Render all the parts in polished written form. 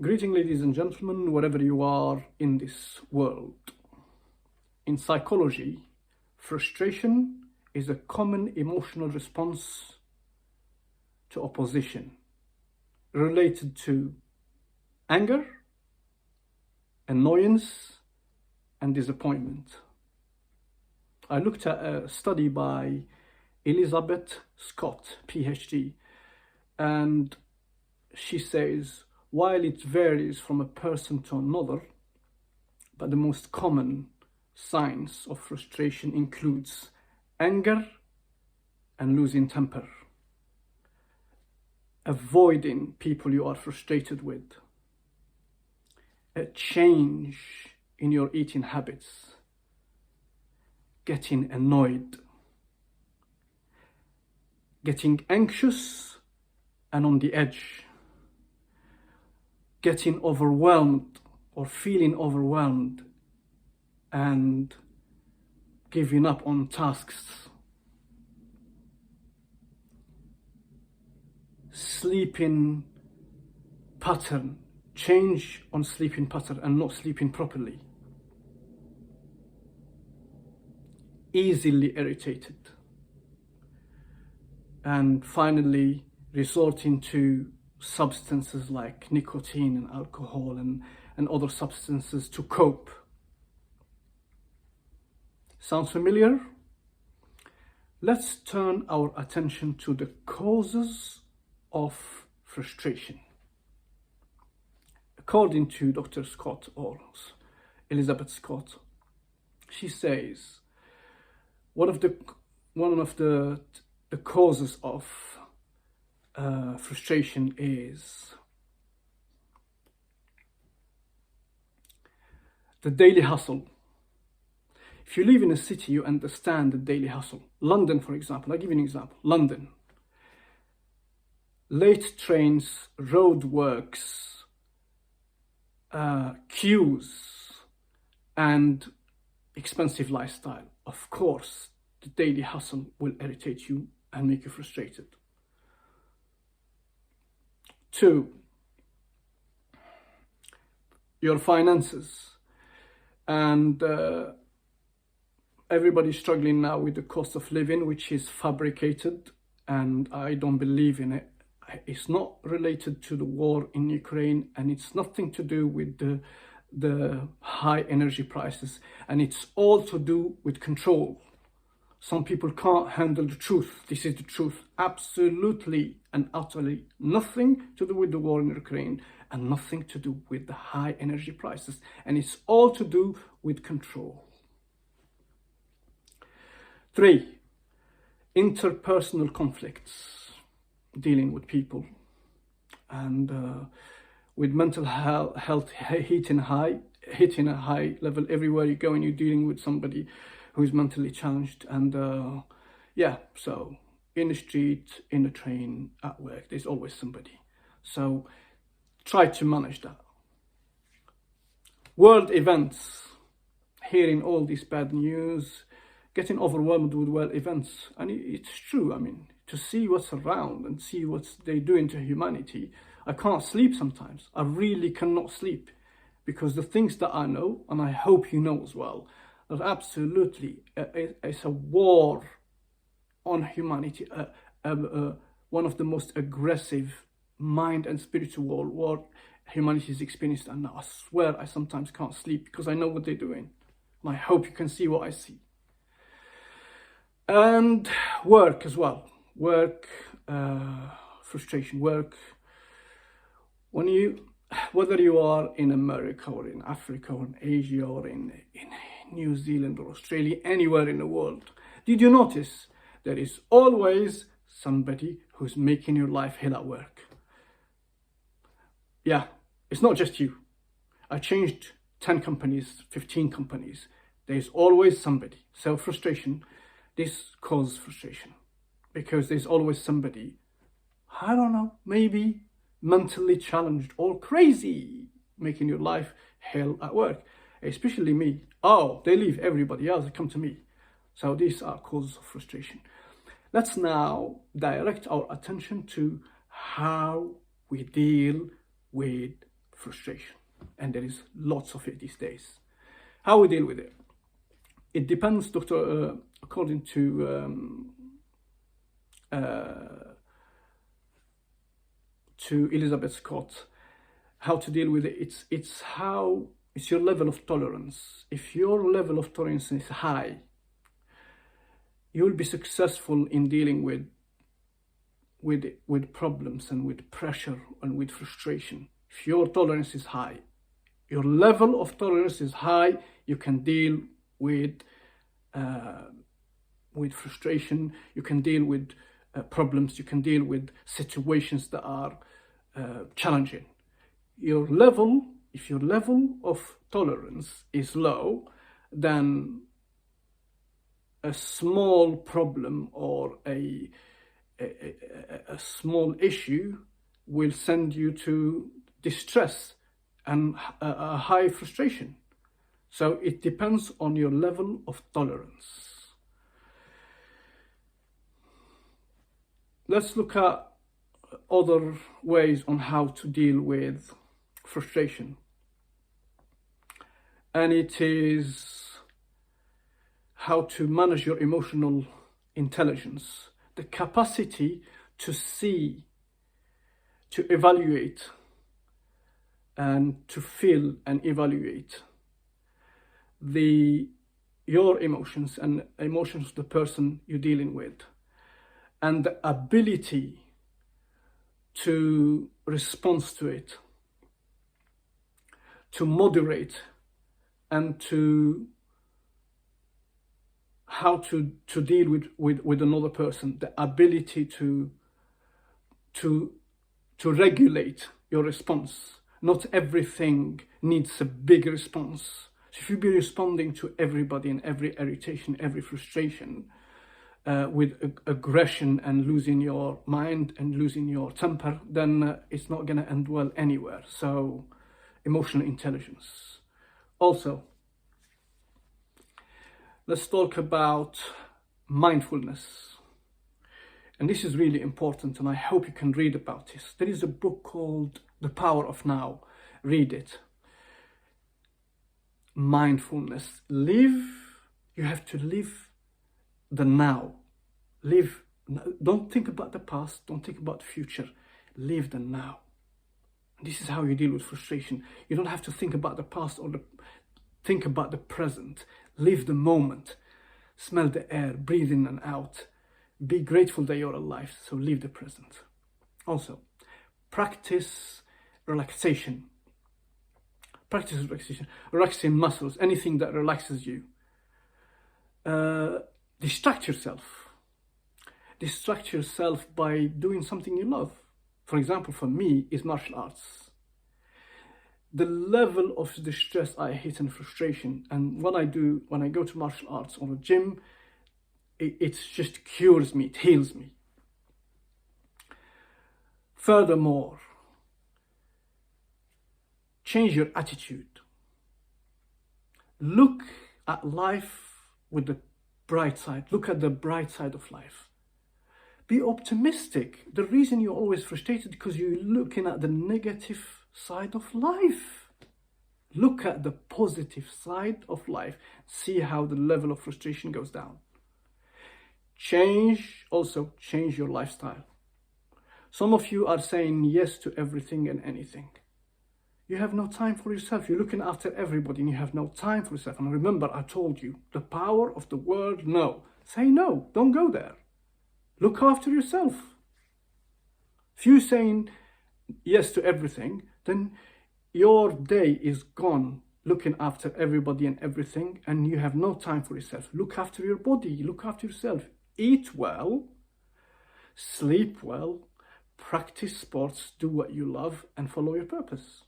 Greeting, ladies and gentlemen, wherever you are in this world. In psychology, frustration is a common emotional response to opposition related to anger, annoyance, and disappointment. I looked at a study by Elizabeth Scott, PhD, and she says, while it varies from a person to another, but the most common signs of frustration includes anger and losing temper, avoiding people you are frustrated with, a change in your eating habits, getting annoyed, getting anxious and on the edge, getting overwhelmed or feeling overwhelmed and giving up on tasks, sleeping pattern, change on sleeping pattern and not sleeping properly, easily irritated, and finally resorting to substances like nicotine and alcohol and other substances to cope. Sounds familiar? Let's turn our attention to the causes of frustration. According to Dr. Scott, or Elizabeth Scott, she says one of the causes of frustration is the daily hustle. If you live in a city, you understand the daily hustle. London, for example, I'll give you an example. London. Late trains, roadworks, queues, and expensive lifestyle. Of course, the daily hustle will irritate you and make you frustrated. 2, your finances. And everybody's struggling now with the cost of living, which is fabricated, and I don't believe in it. It's not related to the war in Ukraine, and it's nothing to do with the high energy prices, and it's all to do with control. Some people can't handle the truth. This is the truth. Absolutely and utterly nothing to do with the war in Ukraine and nothing to do with the high energy prices. And it's all to do with control. 3, interpersonal conflicts, dealing with people and with mental health hitting a high level everywhere you go, and you're dealing with somebody who's mentally challenged. And so in the street, in the train, at work, there's always somebody. So try to manage that. World events, hearing all this bad news, getting overwhelmed with world events. And it's true, I mean, to see what's around and see what they're doing to humanity, I can't sleep sometimes. I really cannot sleep, because the things that I know, and I hope you know as well, that absolutely it's a war on humanity, one of the most aggressive mind and spiritual war humanity has experienced. And I swear I sometimes can't sleep because I know what they're doing. And I hope you can see what I see. And work as well. Work, frustration, work. Whether you are in America or in Africa or in Asia or in New Zealand or Australia, anywhere in the world, did you notice there is always somebody who's making your life hell at work? Yeah, it's not just you. I changed 10 companies, 15 companies. There's always somebody. So frustration, this causes frustration because there's always somebody, I don't know, maybe mentally challenged or crazy, making your life hell at work. Especially me. Oh, they leave everybody else, they come to me. So these are causes of frustration. Let's now direct our attention to how we deal with frustration, and there is lots of it these days. How we deal with it? It depends, Doctor, according to Elizabeth Scott, how to deal with it. It's your level of tolerance. If your level of tolerance is high, you will be successful in dealing with problems and with pressure and with frustration. If your tolerance is high, your level of tolerance is high, you can deal with frustration, you can deal with problems, you can deal with situations that are challenging. If your level of tolerance is low, then a small problem or a small issue will send you to distress and a high frustration. So it depends on your level of tolerance. Let's look at other ways on how to deal with frustration. And it is how to manage your emotional intelligence, the capacity to see, to evaluate, and to feel and evaluate your emotions and emotions of the person you're dealing with, and the ability to respond to it, to moderate, and to how to deal with another person, the ability to regulate your response. Not everything needs a big response. So if you be responding to everybody and every irritation, every frustration with aggression and losing your mind and losing your temper, then it's not going to end well anywhere. So emotional intelligence. Also, let's talk about mindfulness. And this is really important, and I hope you can read about this. There is a book called The Power of Now. Read it. Mindfulness. You have to live the now. Don't think about the past, don't think about the future. Live the now. This is how you deal with frustration. You don't have to think about the past or think about the present. Live the moment. Smell the air, breathe in and out. Be grateful that you're alive, so live the present. Also, practice relaxation. Practice relaxation. Relaxing muscles, anything that relaxes you. Distract yourself. Distract yourself by doing something you love. For example, for me, is martial arts. The level of distress I hit and frustration, and when I go to martial arts or a gym, it just cures me, it heals me. Furthermore, change your attitude. Look at life with the bright side. Look at the bright side of life. Be optimistic. The reason you're always frustrated is because you're looking at the negative side of life. Look at the positive side of life. See how the level of frustration goes down. Change your lifestyle. Some of you are saying yes to everything and anything. You have no time for yourself. You're looking after everybody and you have no time for yourself. And remember, I told you, the power of the word no. Say no. Don't go there. Look after yourself. If you're saying yes to everything, then your day is gone looking after everybody and everything, and you have no time for yourself. Look after your body. Look after yourself. Eat well. Sleep well. Practice sports. Do what you love and follow your purpose.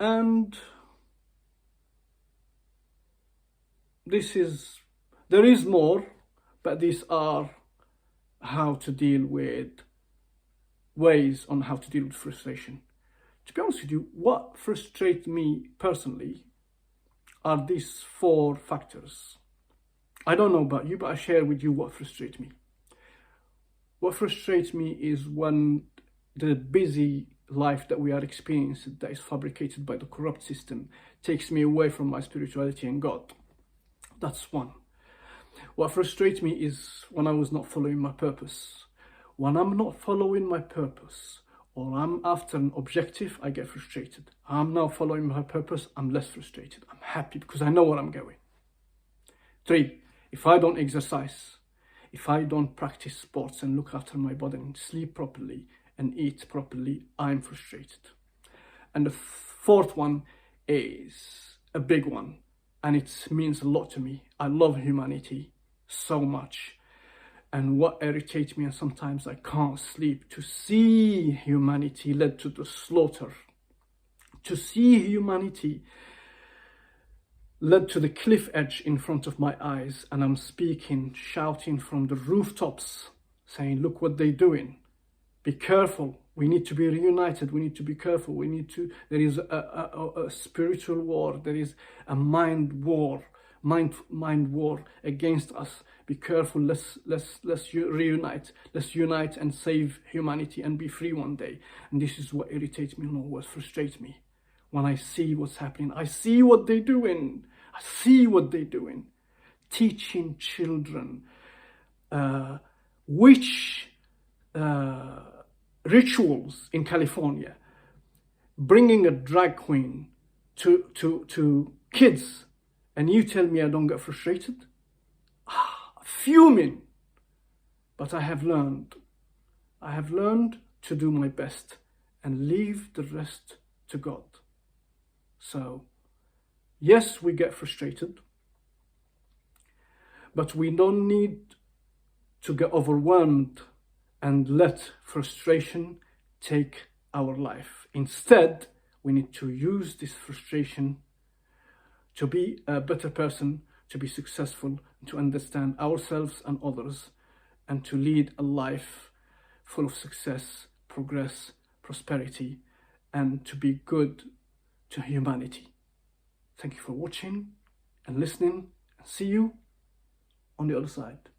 And there is more, but these are how to deal with ways on how to deal with frustration. To be honest with you, what frustrates me personally are these 4 factors. I don't know about you, but I share with you what frustrates me. What frustrates me is when the busy life that we are experiencing, that is fabricated by the corrupt system, takes me away from my spirituality and God. That's one. What frustrates me is when I was not following my purpose. When I'm not following my purpose, or I'm after an objective, I get frustrated. I'm now following my purpose, I'm less frustrated. I'm happy because I know where I'm going. 3, if I don't exercise, if I don't practice sports and look after my body and sleep properly and eat properly, I'm frustrated. And the 4th one is a big one, and it means a lot to me. I love humanity so much. And what irritates me, and sometimes I can't sleep, to see humanity led to the slaughter, to see humanity led to the cliff edge in front of my eyes, and I'm speaking, shouting from the rooftops, saying, look what they're doing. Be careful. We need to be reunited. We need to be careful. There is a spiritual war. There is a mind war against us. Be careful. Let's reunite. Let's unite and save humanity and be free one day. And this is what irritates me, what frustrates me. When I see what's happening, I see what they're doing. I see what they're doing. Teaching children rituals in California, bringing a drag queen to kids, and you tell me I don't get frustrated? Fuming. But I have learned to do my best and leave the rest to God. So, yes, we get frustrated, but we don't need to get overwhelmed and let frustration take our life. Instead, we need to use this frustration to be a better person, to be successful, to understand ourselves and others, and to lead a life full of success, progress, prosperity, and to be good to humanity. Thank you for watching and listening, and see you on the other side.